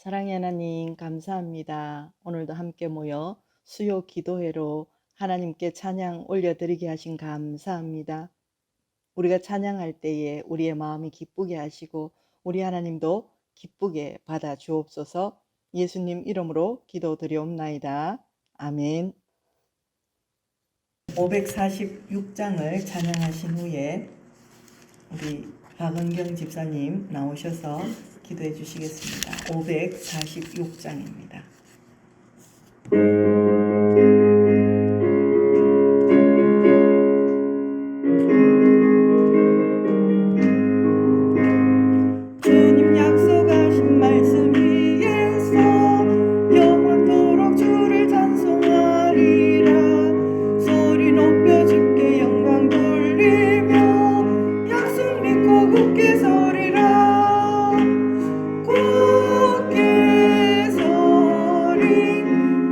사랑의 하나님 감사합니다. 오늘도 함께 모여 수요 기도회로 하나님께 찬양 올려드리게 하신 감사합니다. 우리가 찬양할 때에 우리의 마음이 기쁘게 하시고 우리 하나님도 기쁘게 받아 주옵소서. 예수님 이름으로 기도드리옵나이다. 아멘. 546장을 찬양하신 후에 우리 박은경 집사님 나오셔서 기도해 주시겠습니다. 546장입니다. 주님 약속하신 말씀 위에서 영원토록 주를 찬송하리라. 소리 높여 주께 영광 돌리며 약속 믿고 굳게 서리라. 굳게 서리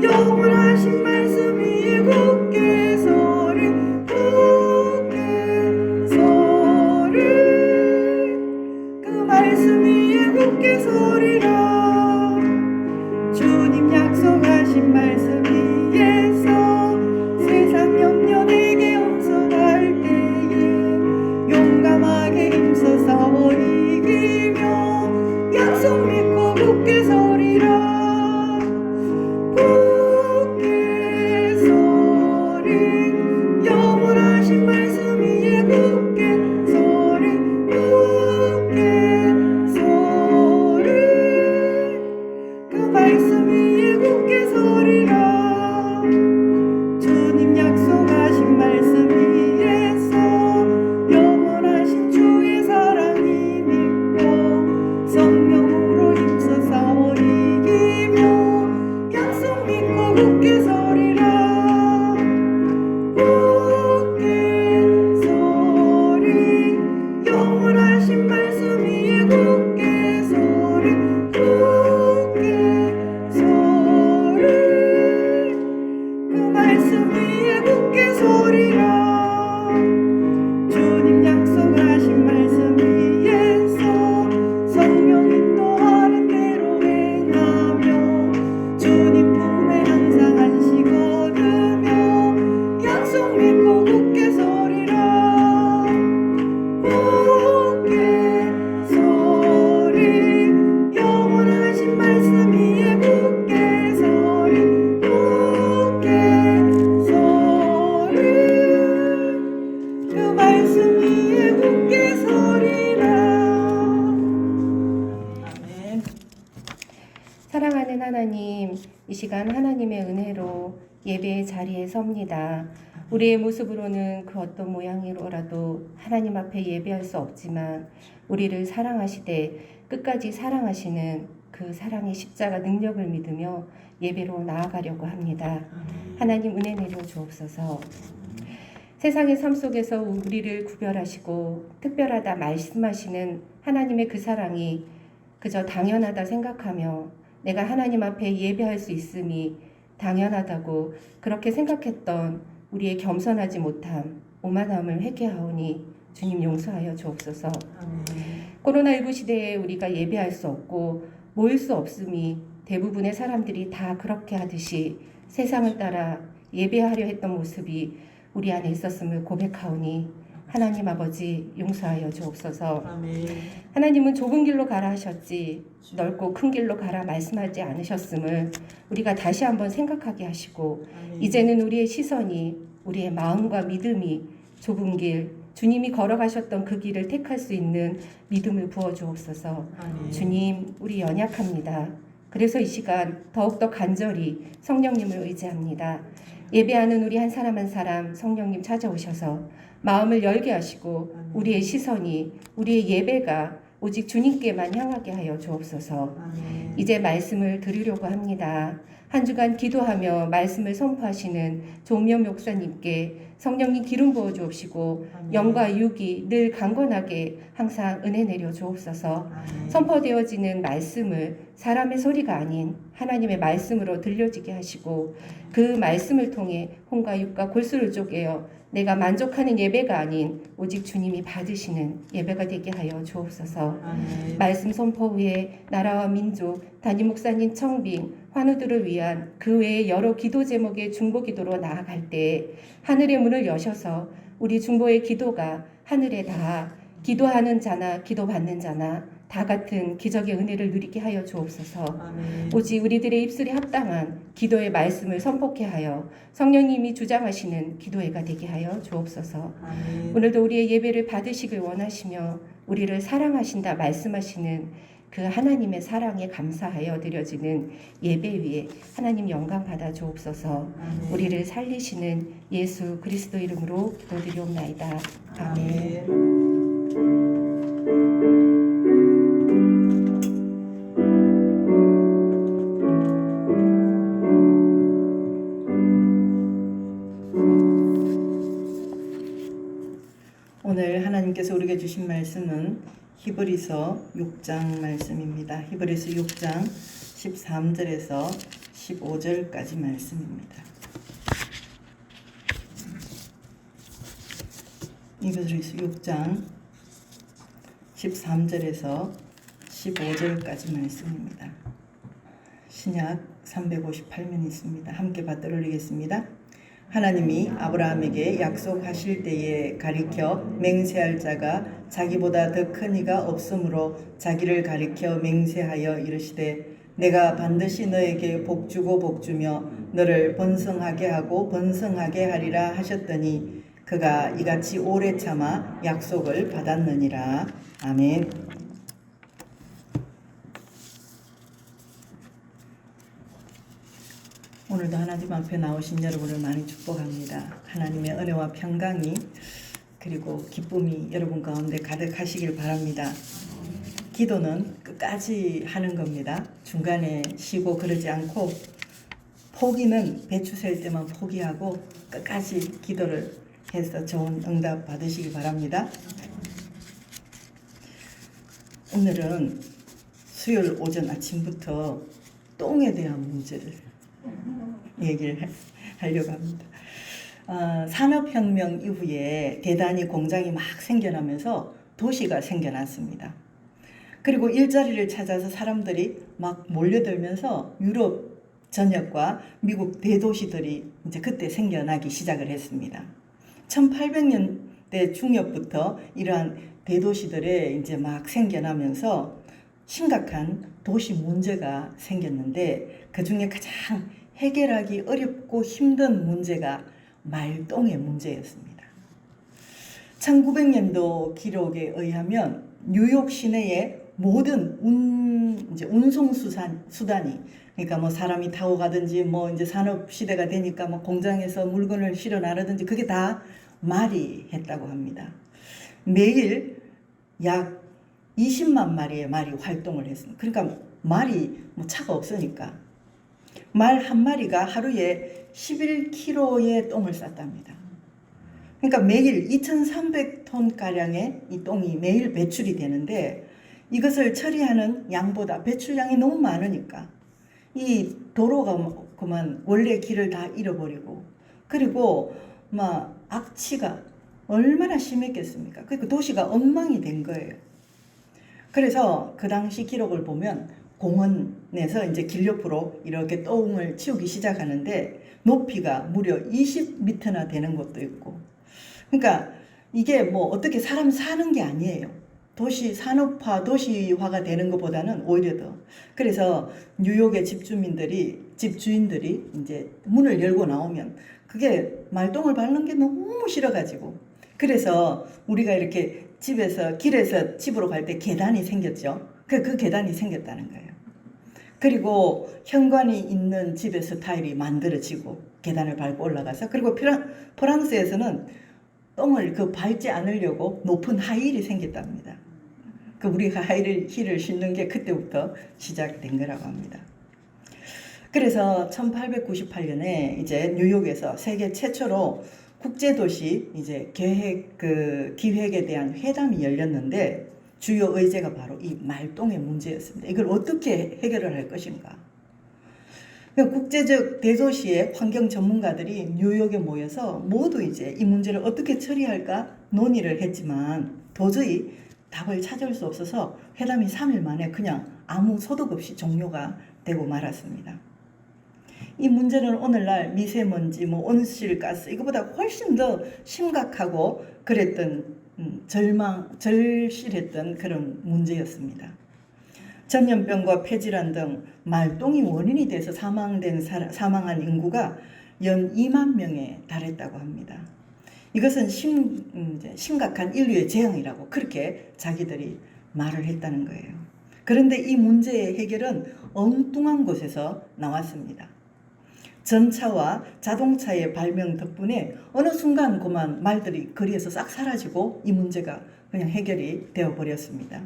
영원하신 말씀 위에 굳게 서리 굳게 서리 그 말씀 위에 굳게 서리라. 주님 약속하신 말씀 위에서 세상 염려 내게 엄습할 때에 용감하게 힘써 싸워 이기며 약속 믿고 굳게 서리라. 굳게 서리 영원하신 말씀 위에 굳게 서리 굳게 서리 그 말씀 위에 굳게 서리라. 주님 약속하신 말씀 위에서 영원하신 주의 사랑이 믿고 성령으로 힘써 싸워 이기며 약속 믿고 굳게 서리라. 굳게 서리 영원하신 말씀 위에 굳게 서리 굳게 서리 그 말씀 위에 굳게 서리라. 주님 약속하신 말씀 위에서 성령 인도하는 대로 행하며 주님 품에 항상 안식 얻으며 약속 믿고 굳게 서리라. 굳게 서리 영원하신 말씀 위에 굳게 서리 굳게 서리 그 말씀 위에 굳게 서리라. 아멘. 사랑하는 하나님, 이 시간 하나님의 은혜로 예배의 자리에 섭니다. 우리의 모습으로는 그 어떤 모양으로라도 하나님 앞에 예배할 수 없지만 우리를 사랑하시되 끝까지 사랑하시는 그 사랑의 십자가 능력을 믿으며 예배로 나아가려고 합니다. 하나님 은혜 내려 주옵소서. 세상의 삶 속에서 우리를 구별하시고 특별하다 말씀하시는 하나님의 그 사랑이 그저 당연하다 생각하며 내가 하나님 앞에 예배할 수 있음이 당연하다고 그렇게 생각했던 우리의 겸손하지 못함, 오만함을 회개하오니 주님 용서하여 주옵소서. 코로나19 시대에 우리가 예배할 수 없고 모일 수 없음이 대부분의 사람들이 다 그렇게 하듯이 세상을 따라 예배하려 했던 모습이 우리 안에 있었음을 고백하오니 하나님 아버지 용서하여 주옵소서. 아멘. 하나님은 좁은 길로 가라 하셨지 넓고 큰 길로 가라 말씀하지 않으셨음을 우리가 다시 한번 생각하게 하시고 아멘. 이제는 우리의 시선이 우리의 마음과 믿음이 좁은 길 주님이 걸어가셨던 그 길을 택할 수 있는 믿음을 부어주옵소서. 아멘. 주님 우리 연약합니다. 그래서 이 시간 더욱더 간절히 성령님을 의지합니다. 예배하는 우리 한 사람 한 사람 성령님 찾아오셔서 마음을 열게 하시고 우리의 시선이 우리의 예배가 오직 주님께만 향하게 하여 주옵소서. 아멘. 이제 말씀을 들으려고 합니다. 한 주간 기도하며 말씀을 선포하시는 조은명 목사님께 성령님 기름 부어 주옵시고 아멘. 영과 육이 늘 강건하게 항상 은혜 내려 주옵소서. 아멘. 선포되어지는 말씀을 사람의 소리가 아닌 하나님의 말씀으로 들려지게 하시고 그 말씀을 통해 혼과 육과 골수를 쪼개어 내가 만족하는 예배가 아닌 오직 주님이 받으시는 예배가 되게 하여 주옵소서. 아멘. 말씀 선포 후에 나라와 민족, 담임 목사님 청빙, 환우들을 위한 그 외의 여러 기도 제목의 중보 기도로 나아갈 때 하늘의 문을 여셔서 우리 중보의 기도가 하늘에 닿아 기도하는 자나 기도받는 자나 다 같은 기적의 은혜를 누리게 하여 주옵소서. 아멘. 오직 우리들의 입술에 합당한 기도의 말씀을 선포케 하여 성령님이 주장하시는 기도회가 되게 하여 주옵소서. 아멘. 오늘도 우리의 예배를 받으시길 원하시며 우리를 사랑하신다 말씀하시는 그 하나님의 사랑에 감사하여 드려지는 예배 위에 하나님 영광 받아 주옵소서. 아멘. 우리를 살리시는 예수 그리스도 이름으로 기도드리옵나이다. 아멘. 아멘. 오늘 하나님께서 우리에게 주신 말씀은 히브리서 6장 말씀입니다. 히브리서 6장 13절에서 15절까지 말씀입니다. 히브리서 6장 13절에서 15절까지 말씀입니다. 신약 358면 있습니다. 함께 받들어 올리겠습니다. 하나님이 아브라함에게 약속하실 때에 가리켜 맹세할 자가 자기보다 더 큰 이가 없으므로 자기를 가리켜 맹세하여 이르시되 내가 반드시 너에게 복주고 복주며 너를 번성하게 하고 번성하게 하리라 하셨더니 그가 이같이 오래 참아 약속을 받았느니라. 아멘. 오늘도 하나님 앞에 나오신 여러분을 많이 축복합니다. 하나님의 은혜와 평강이 그리고 기쁨이 여러분 가운데 가득하시길 바랍니다. 기도는 끝까지 하는 겁니다. 중간에 쉬고 그러지 않고 포기는 배추 셀 때만 포기하고 끝까지 기도를 해서 좋은 응답 받으시기 바랍니다. 오늘은 수요일 오전 아침부터 똥에 대한 문제를 얘기를 하려고 합니다. 산업혁명 이후에 대단히 공장이 막 생겨나면서 도시가 생겨났습니다. 그리고 일자리를 찾아서 사람들이 막 몰려들면서 유럽 전역과 미국 대도시들이 이제 그때 생겨나기 시작을 했습니다. 1800년대 중엽부터 이러한 대도시들에 이제 막 생겨나면서 심각한 도시 문제가 생겼는데 그 중에 가장 해결하기 어렵고 힘든 문제가 말똥의 문제였습니다. 1900년도 기록에 의하면 뉴욕 시내의 모든 운송 수단이 그러니까 뭐 사람이 타고 가든지 뭐 이제 산업 시대가 되니까 뭐 공장에서 물건을 실어 나르든지 그게 다 말이 했다고 합니다. 매일 약 20만 마리의 말이 활동을 했습니다. 그러니까 말이 뭐 차가 없으니까 말 한 마리가 하루에 11kg의 똥을 쌌답니다. 그러니까 매일 2,300톤 가량의 이 똥이 매일 배출이 되는데 이것을 처리하는 양보다 배출량이 너무 많으니까 이 도로가 그만 원래 길을 다 잃어버리고 그리고 막 악취가 얼마나 심했겠습니까? 그러니까 도시가 엉망이 된 거예요. 그래서 그 당시 기록을 보면 공원에서 이제 길 옆으로 이렇게 똥을 치우기 시작하는데 높이가 무려 20m나 되는 곳도 있고 그러니까 이게 뭐 어떻게 사람 사는 게 아니에요. 도시 산업화, 도시화가 되는 것보다는 오히려 더. 그래서 뉴욕의 집주인들이 이제 문을 열고 나오면 그게 말똥을 밟는 게 너무 싫어가지고 그래서 우리가 이렇게 집에서 길에서 집으로 갈 때 계단이 생겼죠. 그 계단이 생겼다는 거예요. 그리고 현관이 있는 집의 스타일이 만들어지고 계단을 밟고 올라가서 그리고 프랑스에서는 똥을 밟지 않으려고 높은 하이힐이 생겼답니다. 우리가 하이힐을 신는 게 그때부터 시작된 거라고 합니다. 그래서 1898년에 이제 뉴욕에서 세계 최초로 국제도시 이제 계획 기획에 대한 회담이 열렸는데 주요 의제가 바로 이 말똥의 문제였습니다. 이걸 어떻게 해결을 할 것인가? 국제적 대도시의 환경 전문가들이 뉴욕에 모여서 모두 이제 이 문제를 어떻게 처리할까 논의를 했지만 도저히 답을 찾을 수 없어서 회담이 3일 만에 그냥 아무 소득 없이 종료가 되고 말았습니다. 이 문제는 오늘날 미세먼지, 온실가스 이거보다 훨씬 더 심각하고 그랬던 절실했던 그런 문제였습니다. 전염병과 폐질환 등 말똥이 원인이 돼서 사망한 인구가 연 2만 명에 달했다고 합니다. 이것은 심각한 인류의 재앙이라고 그렇게 자기들이 말을 했다는 거예요. 그런데 이 문제의 해결은 엉뚱한 곳에서 나왔습니다. 전차와 자동차의 발명 덕분에 어느 순간 그만 말들이 거리에서 싹 사라지고 이 문제가 그냥 해결이 되어 버렸습니다.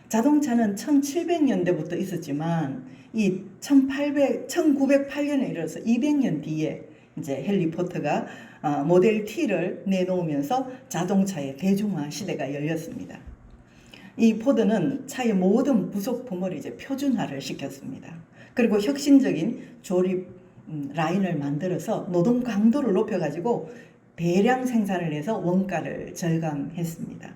자동차는 1700년대부터 있었지만 이 1908년에 이르러서 200년 뒤에 이제 헨리 포터가 모델 T를 내놓으면서 자동차의 대중화 시대가 열렸습니다. 이 포드는 차의 모든 부속품을 이제 표준화를 시켰습니다. 그리고 혁신적인 조립 라인을 만들어서 노동 강도를 높여가지고 대량 생산을 해서 원가를 절감했습니다.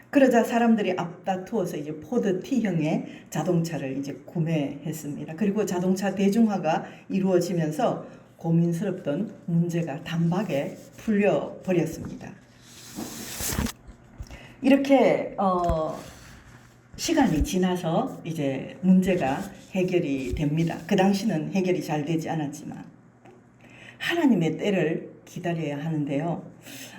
그러자 사람들이 앞다투어서 이제 포드 T형의 자동차를 이제 구매했습니다. 그리고 자동차 대중화가 이루어지면서 고민스럽던 문제가 단박에 풀려 버렸습니다. 이렇게 시간이 지나서 이제 문제가 해결이 됩니다. 그 당시는 해결이 잘 되지 않았지만 하나님의 때를 기다려야 하는데요.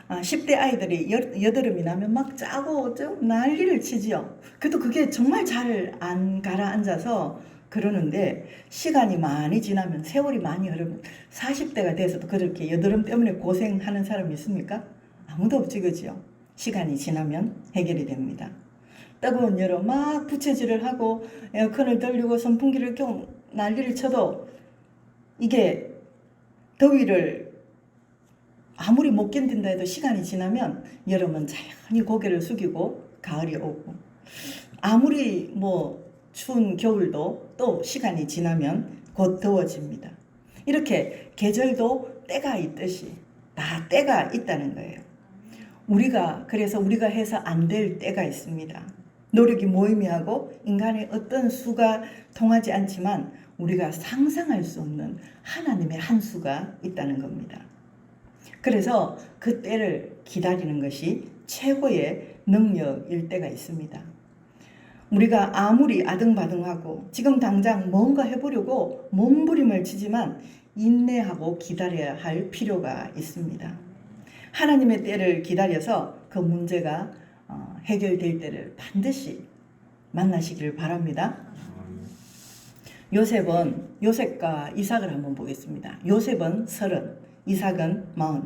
10대 아이들이 여드름이 나면 막 짜고 좀 난리를 치지요. 그래도 그게 정말 잘 안 가라앉아서 그러는데 시간이 많이 지나면 세월이 많이 흐르면 40대가 돼서도 그렇게 여드름 때문에 고생하는 사람이 있습니까? 아무도 없지 그죠? 시간이 지나면 해결이 됩니다. 뜨거운 여름 막 부채질을 하고 에어컨을 돌리고 선풍기를 켜고 난리를 쳐도 이게 더위를 아무리 못 견딘다 해도 시간이 지나면 여름은 자연히 고개를 숙이고 가을이 오고 아무리 추운 겨울도 또 시간이 지나면 곧 더워집니다. 이렇게 계절도 때가 있듯이 다 때가 있다는 거예요. 그래서 우리가 해서 안 될 때가 있습니다. 노력이 무의미하고 인간의 어떤 수가 통하지 않지만 우리가 상상할 수 없는 하나님의 한 수가 있다는 겁니다. 그래서 그 때를 기다리는 것이 최고의 능력일 때가 있습니다. 우리가 아무리 아등바등하고 지금 당장 뭔가 해보려고 몸부림을 치지만 인내하고 기다려야 할 필요가 있습니다. 하나님의 때를 기다려서 그 문제가 해결될 때를 반드시 만나시기를 바랍니다. 요셉과 이삭을 한번 보겠습니다. 요셉은 30, 이삭은 40.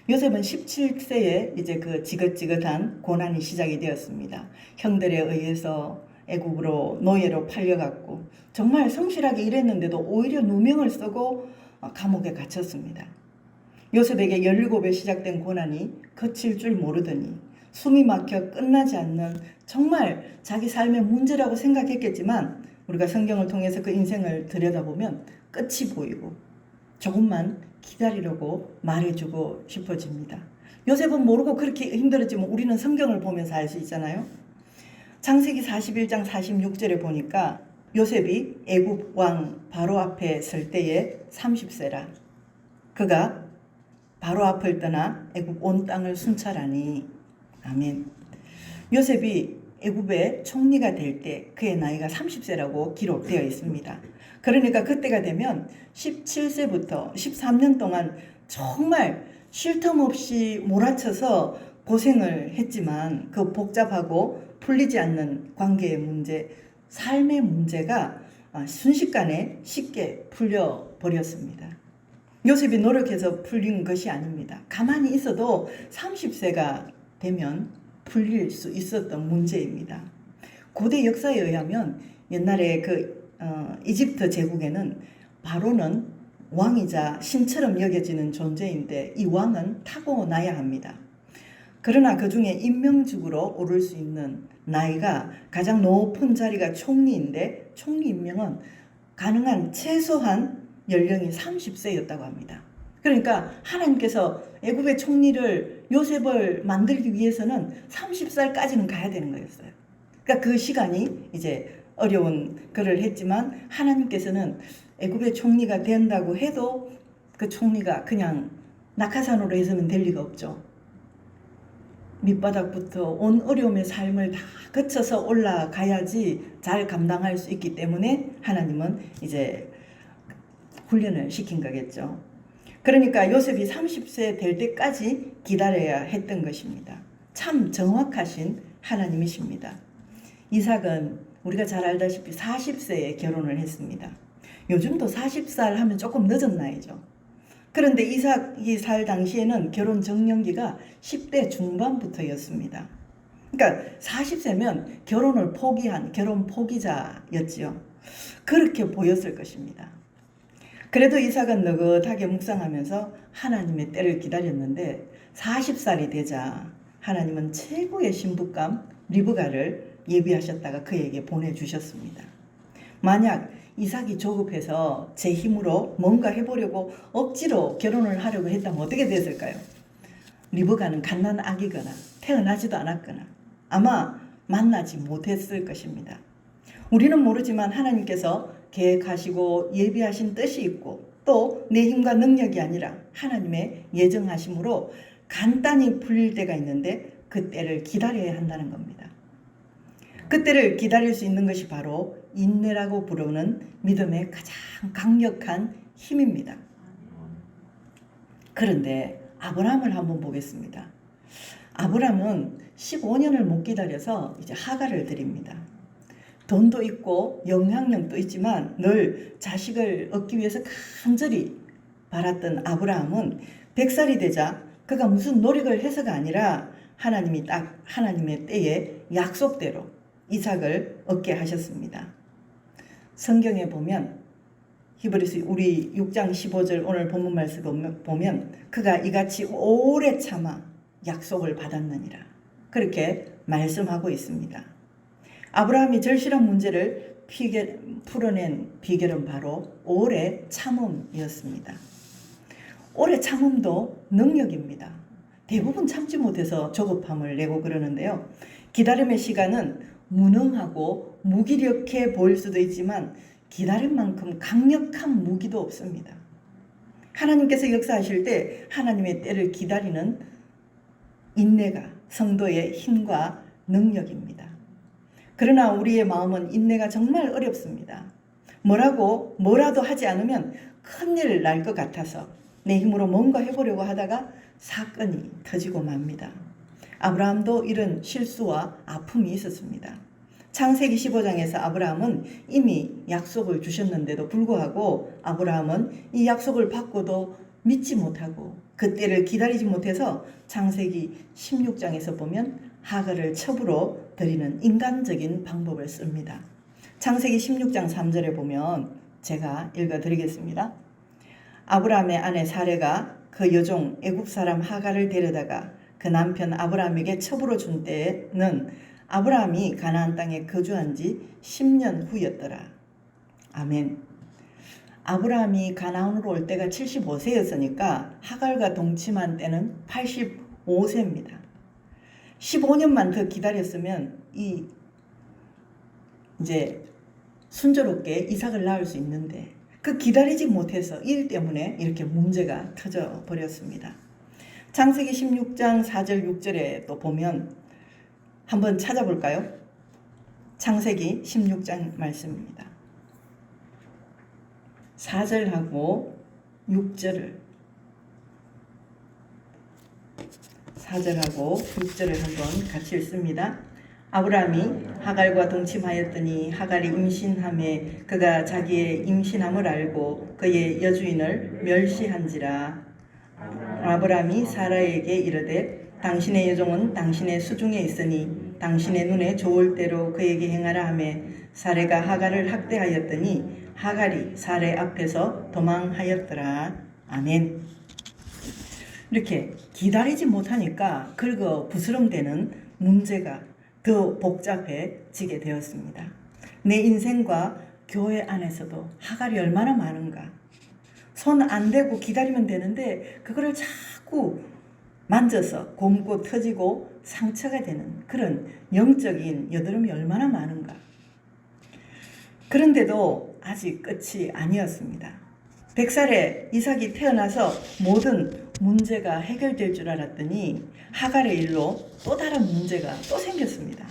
요셉은 17세에 이제 그 지긋지긋한 고난이 시작이 되었습니다. 형들에 의해서 애굽으로 노예로 팔려갔고 정말 성실하게 일했는데도 오히려 누명을 쓰고 감옥에 갇혔습니다. 요셉에게 17에 시작된 고난이 거칠 줄 모르더니 숨이 막혀 끝나지 않는 정말 자기 삶의 문제라고 생각했겠지만 우리가 성경을 통해서 그 인생을 들여다보면 끝이 보이고 조금만 기다리려고 말해주고 싶어집니다. 요셉은 모르고 그렇게 힘들었지만 우리는 성경을 보면서 알 수 있잖아요. 창세기 41장 46절에 보니까 요셉이 애굽 왕 바로 앞에 설 때에 30세라. 그가 바로 앞을 떠나 애굽 온 땅을 순찰하니. 아멘. 요셉이 애굽의 총리가 될 때 그의 나이가 30세라고 기록되어 있습니다. 그러니까 그때가 되면 17세부터 13년 동안 정말 쉴 틈 없이 몰아쳐서 고생을 했지만 그 복잡하고 풀리지 않는 관계의 문제, 삶의 문제가 순식간에 쉽게 풀려버렸습니다. 요셉이 노력해서 풀린 것이 아닙니다. 가만히 있어도 30세가 되면 풀릴 수 있었던 문제입니다. 고대 역사에 의하면 옛날에 그 이집트 제국에는 바로는 왕이자 신처럼 여겨지는 존재인데 이 왕은 타고나야 합니다. 그러나 그 중에 임명직으로 오를 수 있는 나이가 가장 높은 자리가 총리인데 총리 임명은 가능한 최소한 연령이 30세였다고 합니다. 그러니까 하나님께서 애굽의 총리를 요셉을 만들기 위해서는 30살까지는 가야 되는 거였어요. 그러니까 그 시간이 이제 어려운 글을 했지만 하나님께서는 애굽의 총리가 된다고 해도 그 총리가 그냥 낙하산으로 해서는 될 리가 없죠. 밑바닥부터 온 어려움의 삶을 다 거쳐서 올라가야지 잘 감당할 수 있기 때문에 하나님은 이제 훈련을 시킨 거겠죠. 그러니까 요셉이 30세 될 때까지 기다려야 했던 것입니다. 참 정확하신 하나님이십니다. 이삭은 우리가 잘 알다시피 40세에 결혼을 했습니다. 요즘도 40살 하면 조금 늦은 나이죠. 그런데 이삭이 살 당시에는 결혼 적령기가 10대 중반부터였습니다. 그러니까 40세면 결혼을 포기한 결혼 포기자였지요. 그렇게 보였을 것입니다. 그래도 이삭은 느긋하게 묵상하면서 하나님의 때를 기다렸는데 40살이 되자 하나님은 최고의 신부감 리브가를 예비하셨다가 그에게 보내주셨습니다. 만약 이삭이 조급해서 제 힘으로 뭔가 해보려고 억지로 결혼을 하려고 했다면 어떻게 됐을까요? 리브가는 갓난아기거나 태어나지도 않았거나 아마 만나지 못했을 것입니다. 우리는 모르지만 하나님께서 계획하시고 예비하신 뜻이 있고 또 내 힘과 능력이 아니라 하나님의 예정하심으로 간단히 풀릴 때가 있는데 그 때를 기다려야 한다는 겁니다. 그 때를 기다릴 수 있는 것이 바로 인내라고 부르는 믿음의 가장 강력한 힘입니다. 그런데 아브라함을 한번 보겠습니다. 아브라함은 15년을 못 기다려서 이제 하갈을 드립니다. 돈도 있고 영향력도 있지만 늘 자식을 얻기 위해서 간절히 바랐던 아브라함은 100살이 되자 그가 무슨 노력을 해서가 아니라 하나님이 딱 하나님의 때에 약속대로 이삭을 얻게 하셨습니다. 성경에 보면 히브리서 우리 6장 15절 오늘 본문 말씀 보면 그가 이같이 오래 참아 약속을 받았느니라 그렇게 말씀하고 있습니다. 아브라함이 절실한 문제를 풀어낸 비결은 바로 오래 참음이었습니다. 오래 참음도 능력입니다. 대부분 참지 못해서 조급함을 내고 그러는데요. 기다림의 시간은 무능하고 무기력해 보일 수도 있지만 기다릴 만큼 강력한 무기도 없습니다. 하나님께서 역사하실 때 하나님의 때를 기다리는 인내가 성도의 힘과 능력입니다. 그러나 우리의 마음은 인내가 정말 어렵습니다. 뭐라도 하지 않으면 큰일 날 것 같아서 내 힘으로 뭔가 해보려고 하다가 사건이 터지고 맙니다. 아브라함도 이런 실수와 아픔이 있었습니다. 창세기 15장에서 아브라함은 이미 약속을 주셨는데도 불구하고 아브라함은 이 약속을 받고도 믿지 못하고 그 때를 기다리지 못해서 창세기 16장에서 보면 하갈을 첩으로 드리는 인간적인 방법을 씁니다. 창세기 16장 3절에 보면 제가 읽어드리겠습니다. 아브라함의 아내 사레가 그 여종 애굽 사람 하갈을 데려다가 그 남편 아브라함에게 첩으로 준 때에는 아브라함이 가나안 땅에 거주한 지 10년 후였더라. 아멘. 아브라함이 가나안으로 올 때가 75세였으니까 하갈과 동침한 때는 85세입니다. 15년만 더 기다렸으면 이제 순조롭게 이삭을 낳을 수 있는데 그 기다리지 못해서 일 때문에 이렇게 문제가 터져 버렸습니다. 창세기 16장 4절 6절에 또 보면 한번 찾아볼까요? 창세기 16장 말씀입니다. 4절하고 6절을 4절하고 6절을 한번 같이 읽습니다. 아브라함이 하갈과 동침하였더니 하갈이 임신함에 그가 자기의 임신함을 알고 그의 여주인을 멸시한지라. 아브라함이 사라에게 이르되 당신의 여종은 당신의 수중에 있으니 당신의 눈에 좋을 대로 그에게 행하라 하며 사레가 하갈을 학대하였더니 하갈이 사레 앞에서 도망하였더라. 아멘. 이렇게 기다리지 못하니까 긁어 부스럼되는 문제가 더 복잡해지게 되었습니다. 내 인생과 교회 안에서도 하갈이 얼마나 많은가. 손 안 대고 기다리면 되는데 그거를 자꾸 만져서 곪고 터지고 상처가 되는 그런 영적인 여드름이 얼마나 많은가. 그런데도 아직 끝이 아니었습니다. 100살에 이삭이 태어나서 모든 문제가 해결될 줄 알았더니 하갈의 일로 또 다른 문제가 또 생겼습니다.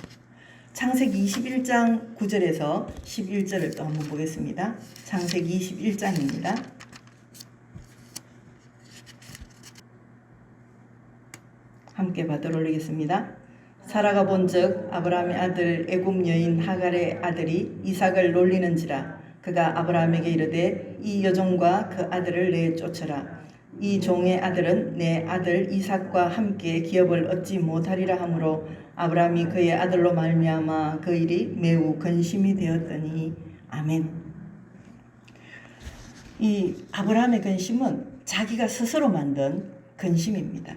창세기 21장 9절에서 11절을 또 한번 보겠습니다. 창세기 21장입니다. 함께 받들어 올리겠습니다. 사라가 본즉 아브라함의 아들 애굽 여인 하갈의 아들이 이삭을 놀리는지라 그가 아브라함에게 이르되 이 여종과 그 아들을 내쫓으라. 이 종의 아들은 내 아들 이삭과 함께 기업을 얻지 못하리라 하므로 아브라함이 그의 아들로 말미암아 그 일이 매우 근심이 되었더니 아멘. 이 아브라함의 근심은 자기가 스스로 만든 근심입니다.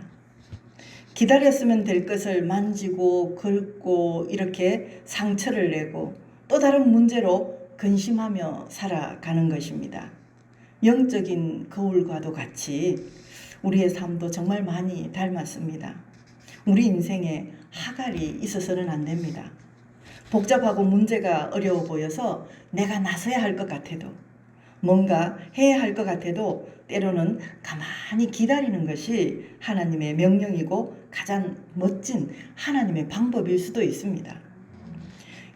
기다렸으면 될 것을 만지고 긁고 이렇게 상처를 내고 또 다른 문제로 근심하며 살아가는 것입니다. 영적인 거울과도 같이 우리의 삶도 정말 많이 닮았습니다. 우리 인생에 하갈이 있어서는 안 됩니다. 복잡하고 문제가 어려워 보여서 내가 나서야 할 것 같아도 뭔가 해야 할 것 같아도 때로는 가만히 기다리는 것이 하나님의 명령이고 가장 멋진 하나님의 방법일 수도 있습니다.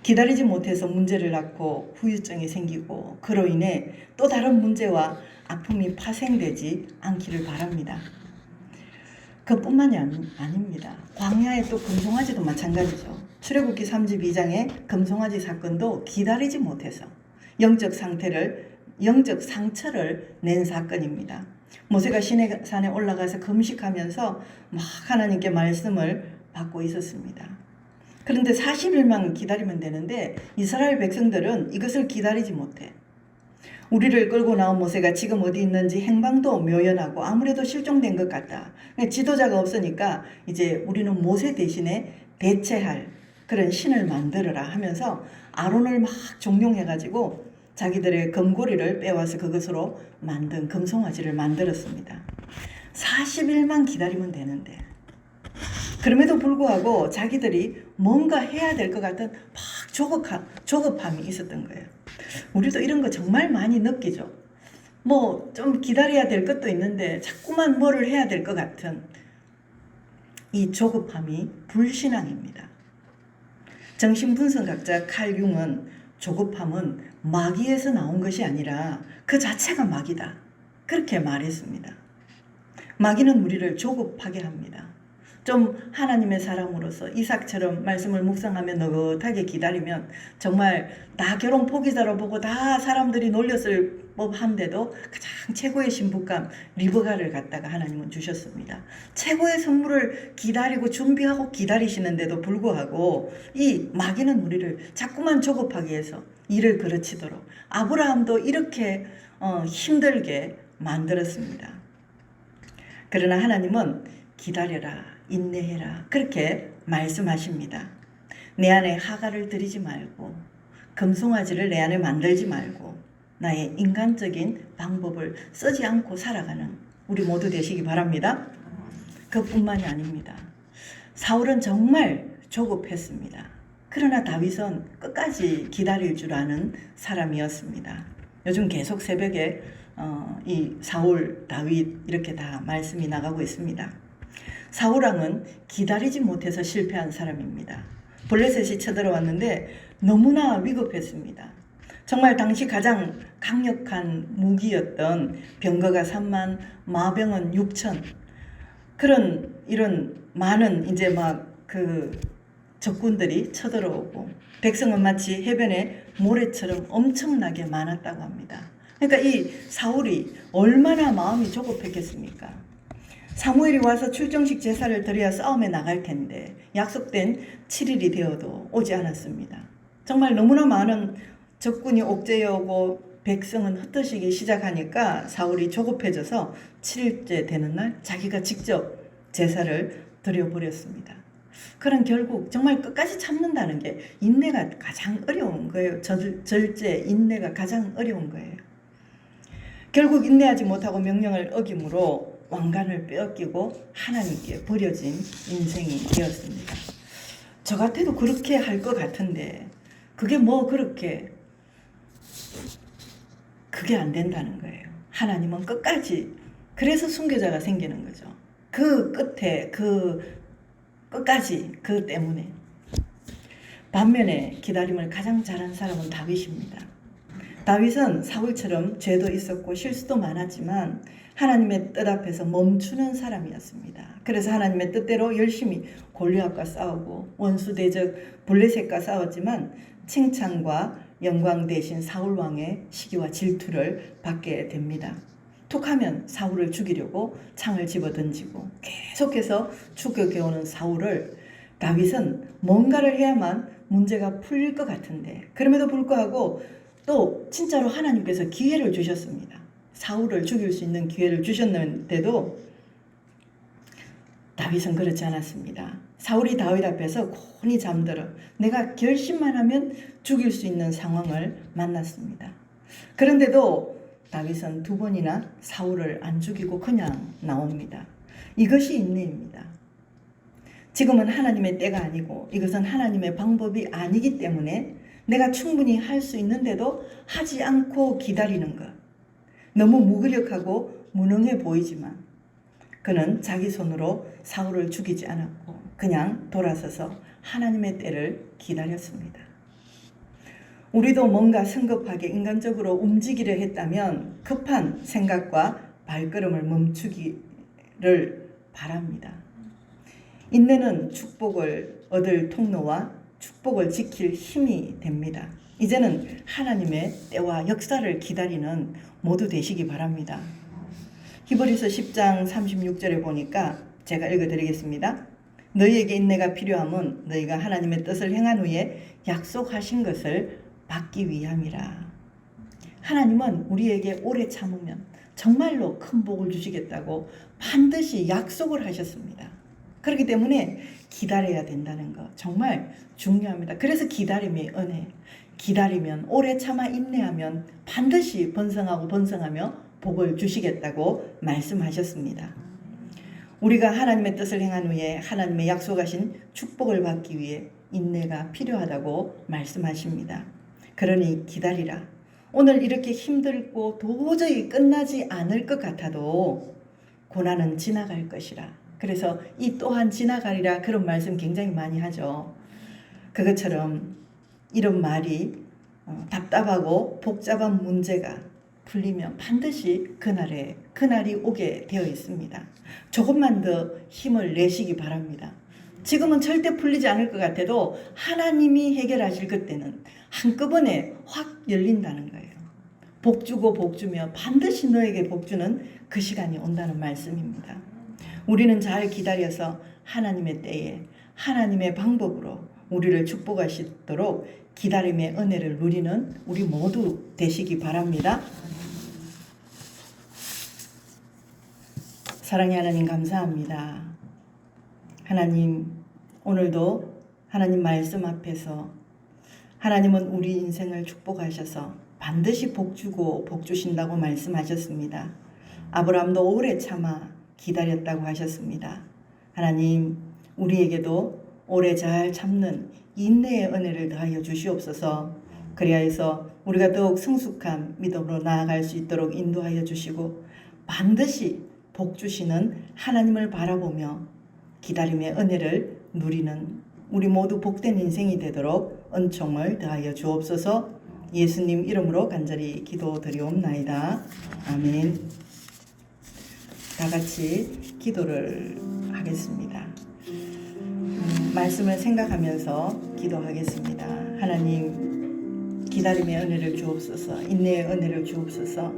기다리지 못해서 문제를 낳고 후유증이 생기고 그로 인해 또 다른 문제와 아픔이 파생되지 않기를 바랍니다. 그뿐만이 아닙니다. 광야의 또 금송아지도 마찬가지죠. 출애굽기 32장의 금송아지 사건도 기다리지 못해서 영적 상처를 낸 사건입니다. 모세가 시내산에 올라가서 금식하면서 막 하나님께 말씀을 받고 있었습니다. 그런데 40일만 기다리면 되는데 이스라엘 백성들은 이것을 기다리지 못해. 우리를 끌고 나온 모세가 지금 어디 있는지 행방도 묘연하고 아무래도 실종된 것 같다. 지도자가 없으니까 이제 우리는 모세 대신에 대체할 그런 신을 만들어라 하면서 아론을 막 종용해가지고 자기들의 금고리를 빼와서 그것으로 만든 금송아지를 만들었습니다. 40일만 기다리면 되는데 그럼에도 불구하고 자기들이 뭔가 해야 될 것 같은 막 조급함이 있었던 거예요. 우리도 이런 거 정말 많이 느끼죠. 뭐 좀 기다려야 될 것도 있는데 자꾸만 뭐를 해야 될 것 같은 이 조급함이 불신앙입니다. 정신분석학자 칼 융은 조급함은 마귀에서 나온 것이 아니라 그 자체가 마귀다. 그렇게 말했습니다. 마귀는 우리를 조급하게 합니다. 좀 하나님의 사람으로서 이삭처럼 말씀을 묵상하며 느긋하게 기다리면 정말 다 결혼 포기자로 보고 다 사람들이 놀렸을 법한데도 가장 최고의 신부감 리브가를 갖다가 하나님은 주셨습니다. 최고의 선물을 기다리고 준비하고 기다리시는데도 불구하고 이 마귀는 우리를 자꾸만 조급하게 해서 일을 그르치도록 아브라함도 이렇게 힘들게 만들었습니다. 그러나 하나님은 기다려라, 인내해라 그렇게 말씀하십니다. 내 안에 하갈을 들이지 말고 금송아지를 내 안에 만들지 말고 나의 인간적인 방법을 쓰지 않고 살아가는 우리 모두 되시기 바랍니다. 그뿐만이 아닙니다. 사울은 정말 조급했습니다. 그러나 다윗은 끝까지 기다릴 줄 아는 사람이었습니다. 요즘 계속 새벽에 이 사울, 다윗 이렇게 다 말씀이 나가고 있습니다. 사울왕은 기다리지 못해서 실패한 사람입니다. 블레셋이 쳐들어왔는데 너무나 위급했습니다. 정말 당시 가장 강력한 무기였던 병거가 3만, 마병은 6천. 이런 많은 이제 막 그 적군들이 쳐들어오고 백성은 마치 해변의 모래처럼 엄청나게 많았다고 합니다. 그러니까 이 사울이 얼마나 마음이 조급했겠습니까? 사무엘이 와서 출정식 제사를 드려야 싸움에 나갈 텐데 약속된 7일이 되어도 오지 않았습니다. 정말 너무나 많은 적군이 옥죄해 오고 백성은 흩어지기 시작하니까 사울이 조급해져서 7일째 되는 날 자기가 직접 제사를 드려버렸습니다. 그런 결국 정말 끝까지 참는다는 게 인내가 가장 어려운 거예요. 절제, 인내가 가장 어려운 거예요. 결국 인내하지 못하고 명령을 어김으로 왕관을 빼앗기고 하나님께 버려진 인생이 되었습니다. 저 같아도 그렇게 할 것 같은데 그게 뭐 그렇게 그게 안 된다는 거예요. 하나님은 끝까지 그래서 순교자가 생기는 거죠. 그 끝에 끝까지 그 때문에. 반면에 기다림을 가장 잘한 사람은 다윗입니다. 다윗은 사울처럼 죄도 있었고 실수도 많았지만 하나님의 뜻 앞에서 멈추는 사람이었습니다. 그래서 하나님의 뜻대로 열심히 골리앗과 싸우고 원수 대적 블레셋과 싸웠지만 칭찬과 영광 대신 사울 왕의 시기와 질투를 받게 됩니다. 툭하면 사울을 죽이려고 창을 집어던지고 계속해서 죽여오는 사울을 다윗은 뭔가를 해야만 문제가 풀릴 것 같은데 그럼에도 불구하고 또 진짜로 하나님께서 기회를 주셨습니다. 사울을 죽일 수 있는 기회를 주셨는데도 다윗은 그렇지 않았습니다. 사울이 다윗 앞에서 곤히 잠들어 내가 결심만 하면 죽일 수 있는 상황을 만났습니다. 그런데도 다윗은 2번이나 사울을 안 죽이고 그냥 나옵니다. 이것이 인내입니다. 지금은 하나님의 때가 아니고 이것은 하나님의 방법이 아니기 때문에 내가 충분히 할 수 있는데도 하지 않고 기다리는 것. 너무 무기력하고 무능해 보이지만 그는 자기 손으로 사울을 죽이지 않았고 그냥 돌아서서 하나님의 때를 기다렸습니다. 우리도 뭔가 성급하게 인간적으로 움직이려 했다면 급한 생각과 발걸음을 멈추기를 바랍니다. 인내는 축복을 얻을 통로와 축복을 지킬 힘이 됩니다. 이제는 하나님의 때와 역사를 기다리는 모두 되시기 바랍니다. 히브리서 10장 36절에 보니까 제가 읽어드리겠습니다. 너희에게 인내가 필요함은 너희가 하나님의 뜻을 행한 후에 약속하신 것을 받기 위함이라. 하나님은 우리에게 오래 참으면 정말로 큰 복을 주시겠다고 반드시 약속을 하셨습니다. 그렇기 때문에 기다려야 된다는 거 정말 중요합니다. 그래서 기다림이 은혜. 기다리면 오래 참아 인내하면 반드시 번성하며 복을 주시겠다고 말씀하셨습니다. 우리가 하나님의 뜻을 행한 후에 하나님의 약속하신 축복을 받기 위해 인내가 필요하다고 말씀하십니다. 그러니 기다리라. 오늘 이렇게 힘들고 도저히 끝나지 않을 것 같아도 고난은 지나갈 것이라. 그래서 이 또한 지나가리라 그런 말씀 굉장히 많이 하죠. 그것처럼 이런 말이 답답하고 복잡한 문제가 풀리면 반드시 그날이 오게 되어 있습니다. 조금만 더 힘을 내시기 바랍니다. 지금은 절대 풀리지 않을 것 같아도 하나님이 해결하실 그때는 한꺼번에 확 열린다는 거예요. 복 주고 복 주며 반드시 너에게 복 주는 그 시간이 온다는 말씀입니다. 우리는 잘 기다려서 하나님의 때에 하나님의 방법으로 우리를 축복하시도록 기다림의 은혜를 누리는 우리 모두 되시기 바랍니다. 사랑의 하나님 감사합니다. 하나님 오늘도 하나님 말씀 앞에서 하나님은 우리 인생을 축복하셔서 반드시 복 주고 복 주신다고 말씀하셨습니다. 아브라함도 오래 참아 기다렸다고 하셨습니다. 하나님 우리에게도 오래 잘 참는 인내의 은혜를 더하여 주시옵소서. 그리하여서 우리가 더욱 성숙한 믿음으로 나아갈 수 있도록 인도하여 주시고 반드시 복 주시는 하나님을 바라보며 기다림의 은혜를 누리는 우리 모두 복된 인생이 되도록 은총을 더하여 주옵소서. 예수님 이름으로 간절히 기도드리옵나이다. 아멘. 다 같이 기도를 하겠습니다. 말씀을 생각하면서 기도하겠습니다. 하나님 기다림의 은혜를 주옵소서. 인내의 은혜를 주옵소서.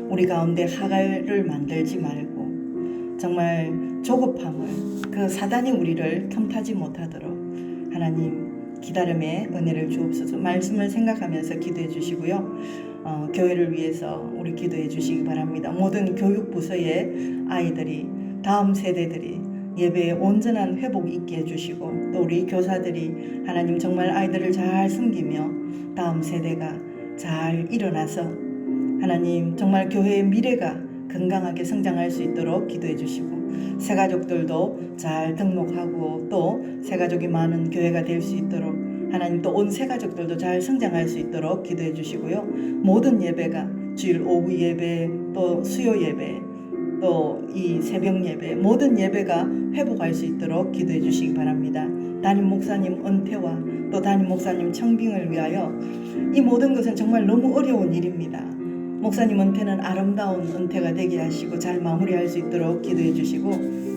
우리 가운데 하갈을 만들지 말고 정말 조급함을, 그 사단이 우리를 틈타지 못하도록 하나님 기다림의 은혜를 주옵소서. 말씀을 생각하면서 기도해 주시고요. 교회를 위해서 우리 기도해 주시기 바랍니다. 모든 교육 부서의 아이들이, 다음 세대들이 예배에 온전한 회복 있게 해주시고, 또 우리 교사들이 하나님 정말 아이들을 잘 섬기며 다음 세대가 잘 일어나서 하나님 정말 교회의 미래가 건강하게 성장할 수 있도록 기도해 주시고, 새가족들도 잘 등록하고 또 새가족이 많은 교회가 될 수 있도록 하나님, 또 온 새가족들도 잘 성장할 수 있도록 기도해 주시고요. 모든 예배가 주일 오후 예배, 또 수요 예배, 또 이 새벽 예배, 모든 예배가 회복할 수 있도록 기도해 주시기 바랍니다. 담임 목사님 은퇴와 또 담임 목사님 청빙을 위하여 이 모든 것은 정말 너무 어려운 일입니다. 목사님 은퇴는 아름다운 은퇴가 되게 하시고 잘 마무리할 수 있도록 기도해 주시고,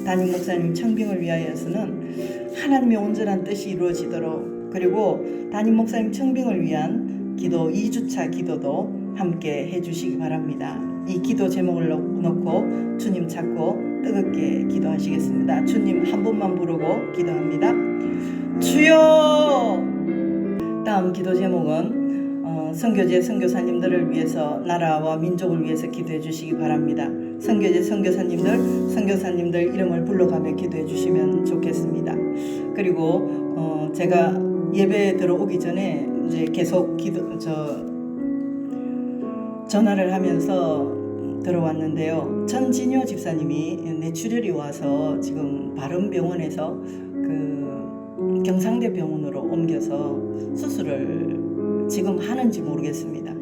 담임 목사님 청빙을 위하여서는 하나님의 온전한 뜻이 이루어지도록, 그리고 담임 목사님 청빙을 위한 기도 2주차 기도도 함께 해주시기 바랍니다. 이 기도 제목을 놓고 주님 찾고 뜨겁게 기도하시겠습니다. 주님 한 번만 부르고 기도합니다. 주여! 다음 기도 제목은 선교제 선교사님들을 위해서, 나라와 민족을 위해서 기도해 주시기 바랍니다. 선교제 선교사님들 이름을 불러가며 기도해 주시면 좋겠습니다. 그리고 제가 예배에 들어오기 전에 이제 계속 전화를 하면서 들어왔는데요. 천진효 집사님이 뇌출혈이 와서 지금 바른병원에서 그 경상대 병원으로 옮겨서 수술을 지금 하는지 모르겠습니다.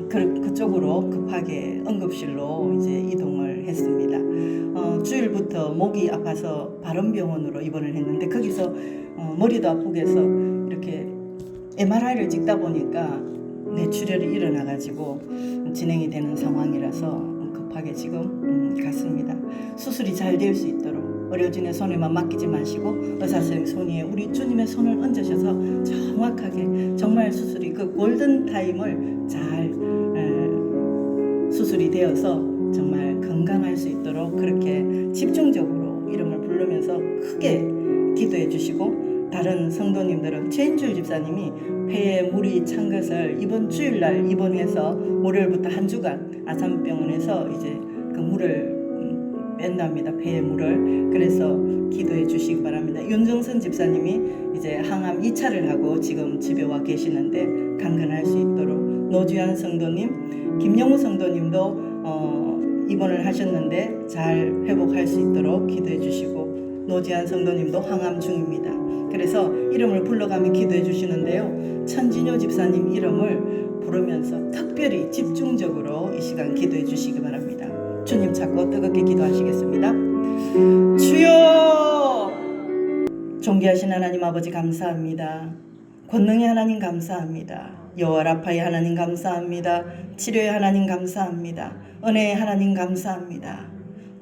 그쪽으로 급하게 응급실로 이제 이동을 했습니다. 주일부터 목이 아파서 바른병원으로 입원을 했는데, 거기서 머리도 아프게 해서 이렇게 MRI를 찍다 보니까 뇌출혈이 일어나가지고 진행이 되는 상황이라서 급하게 지금 갔습니다. 수술이 잘 될 수 있도록 의료진의 손에만 맡기지 마시고 의사선생님 손 위에 우리 주님의 손을 얹으셔서 정확하게 정말 수술이 그 골든 타임을 잘 수술이 되어서 정말 건강할 수 있도록 그렇게 집중적으로 이름을 부르면서 크게 기도해 주시고, 다른 성도님들은 최인줄 집사님이 폐에 물이 찬 것을 이번 주일날 입원해서 월요일부터 한 주간 아산병원에서 이제 그 물을 뺀답니다. 폐의 물을. 그래서 기도해 주시기 바랍니다. 윤정선 집사님이 이제 항암 2차를 하고 지금 집에 와 계시는데 강건할 수 있도록, 노주현 성도님, 김영우 성도님도 입원을 하셨는데 잘 회복할 수 있도록 기도해 주시고, 노지한 성도님도 항암 중입니다. 그래서 이름을 불러가며 기도해 주시는데요. 천진효 집사님 이름을 부르면서 특별히 집중적으로 이 시간 기도해 주시기 바랍니다. 주님 찾고 뜨겁게 기도하시겠습니다. 주여! 존귀하신 하나님 아버지 감사합니다. 권능의 하나님 감사합니다. 여호와 라파의 하나님 감사합니다. 치료의 하나님 감사합니다. 은혜의 하나님 감사합니다.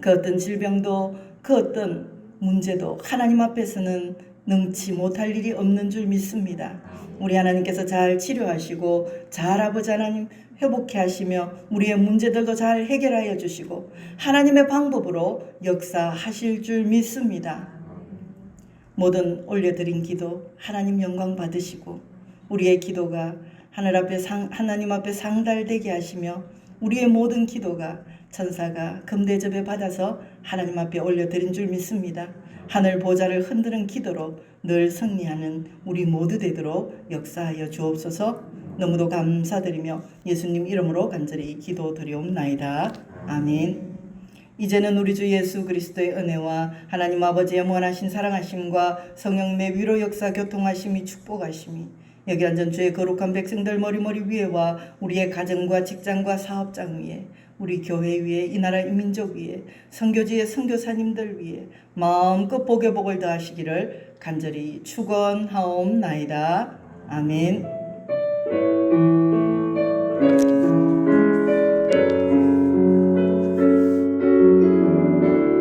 그 어떤 질병도 그 어떤 문제도 하나님 앞에서는 능치 못할 일이 없는 줄 믿습니다. 우리 하나님께서 잘 치료하시고 잘 아버지 하나님 회복해 하시며 우리의 문제들도 잘 해결하여 주시고 하나님의 방법으로 역사하실 줄 믿습니다. 모든 올려드린 기도 하나님 영광 받으시고 우리의 기도가 하나님 앞에 상달되게 하시며 우리의 모든 기도가 천사가 금대접에 받아서 하나님 앞에 올려드린 줄 믿습니다. 하늘 보좌를 흔드는 기도로 늘 승리하는 우리 모두 되도록 역사하여 주옵소서. 너무도 감사드리며 예수님 이름으로 간절히 기도드리옵나이다. 아멘. 이제는 우리 주 예수 그리스도의 은혜와 하나님 아버지의 무한하신 사랑하심과 성령의 위로 역사 교통하심이 축복하심이 여기 앉은 주의 거룩한 백성들 머리머리 위에와 우리의 가정과 직장과 사업장 위에 우리 교회 위에 이 나라 이 민족 위에 선교지의 선교사님들 위에 마음껏 복에 복을 더하시기를 간절히 축원하옵나이다. 아멘.